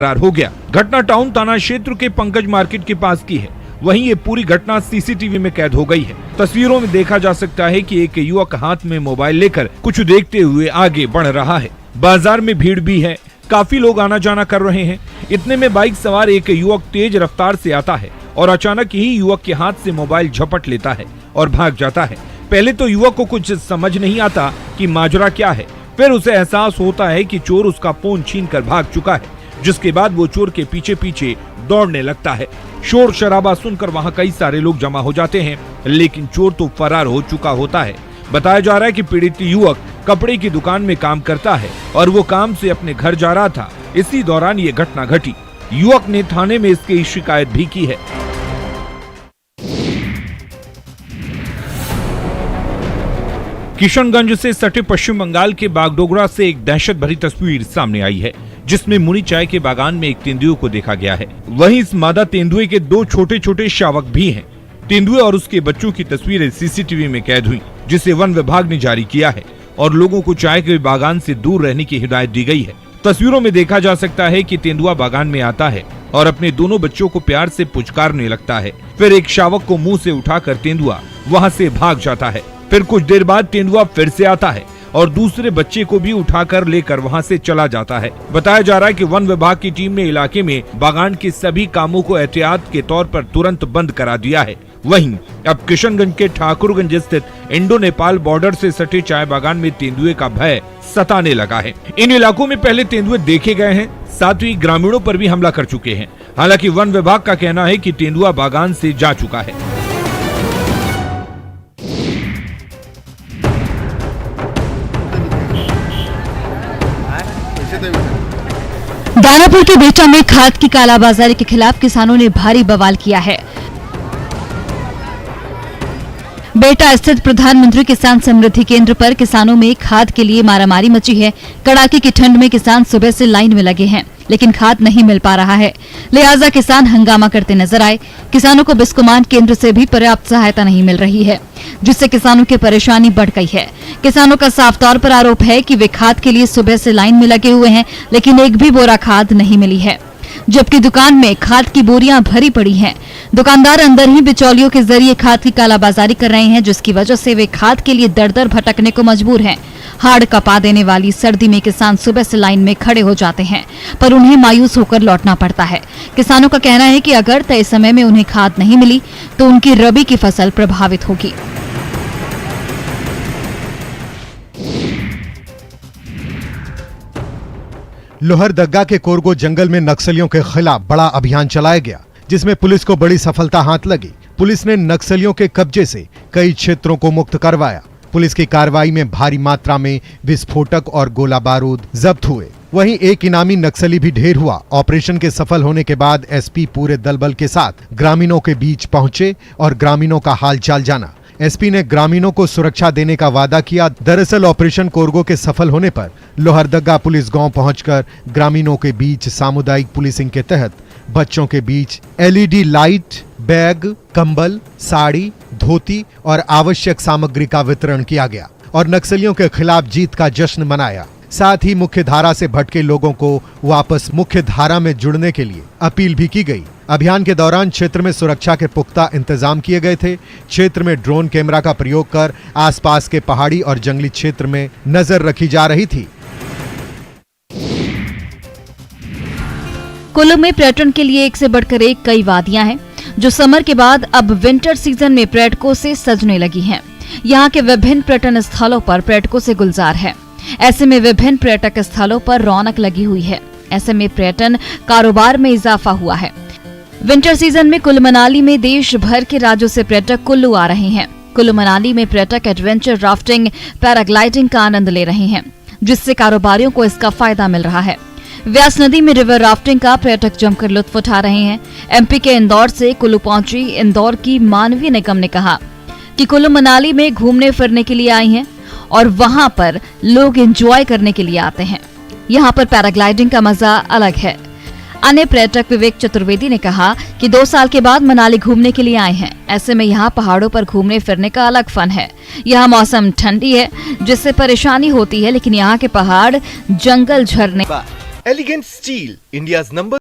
फरार हो गया। घटना टाउन थाना क्षेत्र के पंकज मार्केट के पास की है। वहीं ये पूरी घटना सीसीटीवी में कैद हो गई है। तस्वीरों में देखा जा सकता है कि एक युवक हाथ में मोबाइल लेकर कुछ देखते हुए आगे बढ़ रहा है। बाजार में भीड़ भी है, काफी लोग आना जाना कर रहे हैं। इतने में बाइक सवार एक युवक तेज रफ्तार से आता है और अचानक ही युवक के हाथ से मोबाइल झपट लेता है और भाग जाता है। पहले तो युवक को कुछ समझ नहीं आता कि माजरा क्या है, फिर उसे एहसास होता है कि चोर उसका फोन छीनकर भाग चुका है, जिसके बाद वो चोर के पीछे पीछे दौड़ने लगता है। शोर शराबा सुनकर वहां कई सारे लोग जमा हो जाते हैं, लेकिन चोर तो फरार हो चुका होता है। बताया जा रहा है कि पीड़ित युवक कपड़े की दुकान में काम करता है और वो काम से अपने घर जा रहा था। इसी दौरान ये घटना घटी। युवक ने थाने में इसकी शिकायत भी की है। किशनगंज से सटे पश्चिम बंगाल के बागडोगरा से एक दहशत भरी तस्वीर सामने आई है, जिसमें मुनि चाय के बागान में एक तेंदुए को देखा गया है। वहीं इस मादा तेंदुए के 2 छोटे छोटे शावक भी हैं। तेंदुए और उसके बच्चों की तस्वीरें सीसीटीवी में कैद हुई, जिसे वन विभाग ने जारी किया है और लोगों को चाय के बागान से दूर रहने की हिदायत दी गई है। तस्वीरों में देखा जा सकता है कि तेंदुआ बागान में आता है और अपने दोनों बच्चों को प्यार से पुचकारने लगता है। फिर एक शावक को मुंह से उठाकर तेंदुआ वहां से भाग जाता है। फिर कुछ देर बाद तेंदुआ फिर से आता है और दूसरे बच्चे को भी उठाकर लेकर वहां से चला जाता है। बताया जा रहा है कि वन विभाग की टीम ने इलाके में बागान के सभी कामों को एहतियात के तौर पर तुरंत बंद करा दिया है। वहीं अब किशनगंज के ठाकुरगंज स्थित इंडो नेपाल बॉर्डर से सटे चाय बागान में तेंदुए का भय सताने लगा है। इन इलाकों में पहले तेंदुए देखे गए हैं, साथ ही ग्रामीणों पर भी हमला कर चुके हैं। हालांकि वन विभाग का कहना है कि तेंदुआ बागान से जा चुका है। दानापुर के बेटा में खाद की कालाबाजारी के खिलाफ किसानों ने भारी बवाल किया है। बेटा स्थित प्रधानमंत्री किसान समृद्धि केंद्र पर किसानों में खाद के लिए मारामारी मची है। कड़ाके की ठंड में किसान सुबह से लाइन में लगे हैं, लेकिन खाद नहीं मिल पा रहा है, लिहाजा किसान हंगामा करते नजर आए। किसानों को बिस्कोमान केंद्र से भी पर्याप्त सहायता नहीं मिल रही है, जिससे किसानों की परेशानी बढ़ गई है। किसानों का साफ तौर पर आरोप है कि वे खाद के लिए सुबह से लाइन में लगे हुए हैं, लेकिन एक भी बोरा खाद नहीं मिली है, जबकि दुकान में खाद की बोरियां भरी पड़ी हैं। दुकानदार अंदर ही बिचौलियों के जरिए खाद की कालाबाजारी कर रहे हैं, जिसकी वजह से वे खाद के लिए दर दर भटकने को मजबूर हैं। हाड़ कपा देने वाली सर्दी में किसान सुबह से लाइन में खड़े हो जाते हैं, पर उन्हें मायूस होकर लौटना पड़ता है। किसानों का कहना है कि अगर तय समय में उन्हें खाद नहीं मिली तो उनकी रबी की फसल प्रभावित होगी। लोहरदग्गा के कोरगो जंगल में नक्सलियों के खिलाफ बड़ा अभियान चलाया गया, जिसमें पुलिस को बड़ी सफलता हाथ लगी। पुलिस ने नक्सलियों के कब्जे से कई क्षेत्रों को मुक्त करवाया। पुलिस की कार्रवाई में भारी मात्रा में विस्फोटक और गोला बारूद जब्त हुए। वहीं एक इनामी नक्सली भी ढेर हुआ। ऑपरेशन के सफल होने के बाद एसपी पूरे दल बल के साथ ग्रामीणों के बीच पहुंचे और ग्रामीणों का हालचाल जाना। एसपी ने ग्रामीणों को सुरक्षा देने का वादा किया। दरअसल ऑपरेशन कोरगो के सफल होने पर लोहरदग्गा पुलिस गांव पहुंचकर ग्रामीणों के बीच सामुदायिक पुलिसिंग के तहत बच्चों के बीच एलईडी लाइट, बैग, कंबल, साड़ी, धोती और आवश्यक सामग्री का वितरण किया गया और नक्सलियों के खिलाफ जीत का जश्न मनाया। साथ ही मुख्य धारा से भटके लोगों को वापस मुख्य धारा में जुड़ने के लिए अपील भी की गई। अभियान के दौरान क्षेत्र में सुरक्षा के पुख्ता इंतजाम किए गए थे। क्षेत्र में ड्रोन कैमरा का प्रयोग कर आसपास के पहाड़ी और जंगली क्षेत्र में नजर रखी जा रही थी। कुल्लू में पर्यटन के लिए एक से बढ़कर एक कई वादियां हैं, जो समर के बाद अब विंटर सीजन में पर्यटकों से सजने लगी हैं। यहाँ के विभिन्न पर्यटन स्थलों पर पर्यटकों से गुलजार है। ऐसे में विभिन्न पर्यटक स्थलों पर रौनक लगी हुई है। ऐसे में पर्यटन कारोबार में इजाफा हुआ है। विंटर सीजन में कुल्लू मनाली में देश भर के राज्यों से पर्यटक कुल्लू आ रहे हैं। कुल्लू मनाली में पर्यटक एडवेंचर राफ्टिंग, पैराग्लाइडिंग का आनंद ले रहे हैं, जिससे कारोबारियों को इसका फायदा मिल रहा है। व्यास नदी में रिवर राफ्टिंग का पर्यटक जमकर लुत्फ उठा रहे हैं। एमपी के इंदौर से कुल्लू पहुंची इंदौर की मानवीय निगम ने कहा कि कुल्लू मनाली में घूमने फिरने के लिए आई हैं और वहां पर लोग एंजॉय करने के लिए आते हैं। यहाँ पर पैराग्लाइडिंग का मजा अलग है। अन्य पर्यटक विवेक चतुर्वेदी ने कहा कि 2 साल के बाद मनाली घूमने के लिए आए हैं। ऐसे में यहाँ पहाड़ों पर घूमने फिरने का अलग फन है। यहाँ मौसम ठंडी है, जिससे परेशानी होती है, लेकिन यहाँ के पहाड़, जंगल, झरने Elegant Steel, India's number